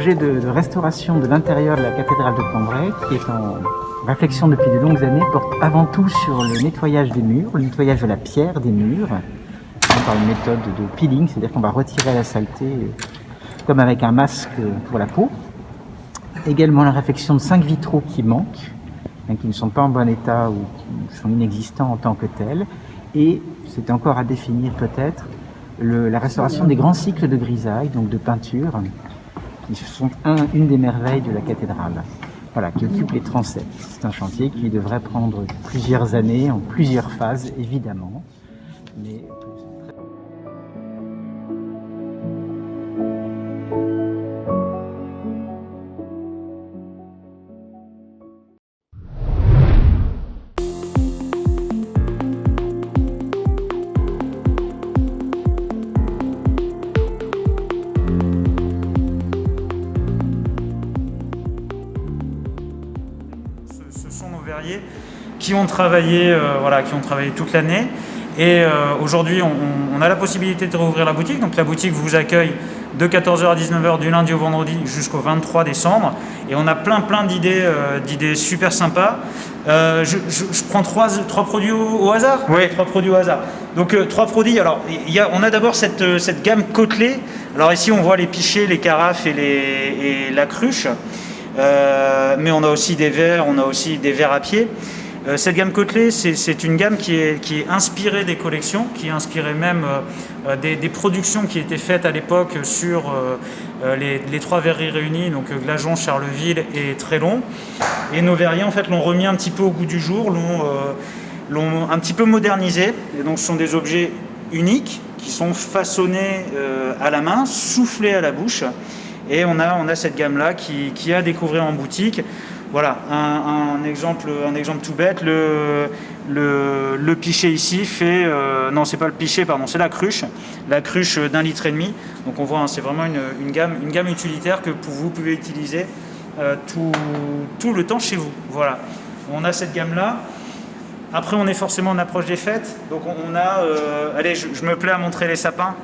projet de restauration de l'intérieur de la cathédrale de Cambrai, qui est en réflexion depuis de longues années, porte avant tout sur le nettoyage des murs, le nettoyage de la pierre des murs, par une méthode de peeling, c'est-à-dire qu'on va retirer la saleté comme avec un masque pour la peau. Également la réfection de 5 vitraux qui manquent, qui ne sont pas en bon état ou qui sont inexistants en tant que tels. Et c'est encore à définir peut-être la restauration des grands cycles de grisaille, donc de peinture, qui sont une des merveilles de la cathédrale. Voilà, qui occupe les transepts. C'est un chantier qui devrait prendre plusieurs années, en plusieurs phases évidemment. Mais ce sont nos verriers qui ont travaillé, qui ont travaillé toute l'année. Et aujourd'hui, on a la possibilité de rouvrir la boutique. Donc la boutique vous accueille de 14h à 19h du lundi au vendredi jusqu'au 23 décembre. Et on a plein d'idées super sympas. Je prends trois produits au hasard. Oui. 3 produits au hasard. Donc 3 produits. Alors on a d'abord cette gamme côtelée. Alors ici on voit les pichets, les carafes et la cruche. Mais on a aussi des verres, à pied. Cette gamme côtelée, c'est une gamme qui est inspirée des collections, qui est inspirée même des productions qui étaient faites à l'époque sur les 3 verreries réunies, donc Glageon, Charleville et Trélon. Et nos verriers en fait l'ont remis un petit peu au goût du jour, l'ont un petit peu modernisé. Et donc ce sont des objets uniques qui sont façonnés à la main, soufflés à la bouche. Et on a cette gamme-là qui est à découvrir en boutique. Voilà, un exemple tout bête, le pichet ici fait... non, c'est pas le pichet, pardon, c'est la cruche d'1,5 litre. Donc on voit, c'est vraiment une gamme utilitaire que vous pouvez utiliser tout le temps chez vous. Voilà, on a cette gamme-là. Après, on est forcément en approche des fêtes, donc on a... allez, je me plais à montrer les sapins.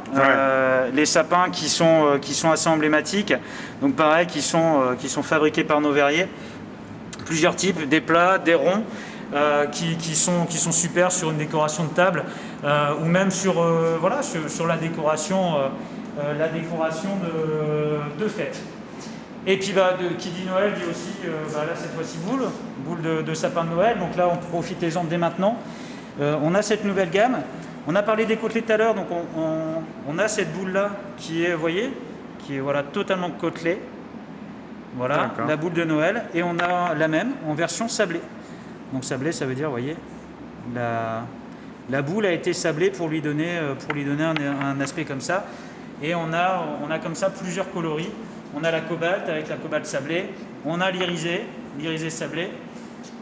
Les sapins qui sont assez emblématiques. Donc pareil, qui sont fabriqués par nos verriers. Plusieurs types, des plats, des ronds, qui sont super sur une décoration de table, ou même sur la décoration de fête. Et puis qui dit Noël dit aussi, là cette fois-ci boule de sapin de Noël. Donc là, profitez-en dès maintenant. On a cette nouvelle gamme. On a parlé des côtelés tout à l'heure, donc on a cette boule-là qui est, vous voyez, totalement côtelée. Voilà, la boule de Noël. Et on a la même en version sablée. Donc sablée, ça veut dire, vous voyez, la boule a été sablée pour lui donner un aspect comme ça. Et on a comme ça plusieurs coloris. On a la cobalt avec la cobalt sablée. On a l'irisé sablé.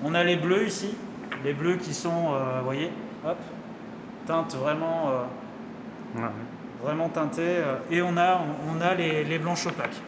On a les bleus ici. Les bleus qui sont, vous voyez, hop, teinte vraiment teintée. Et on a les blanches opaques.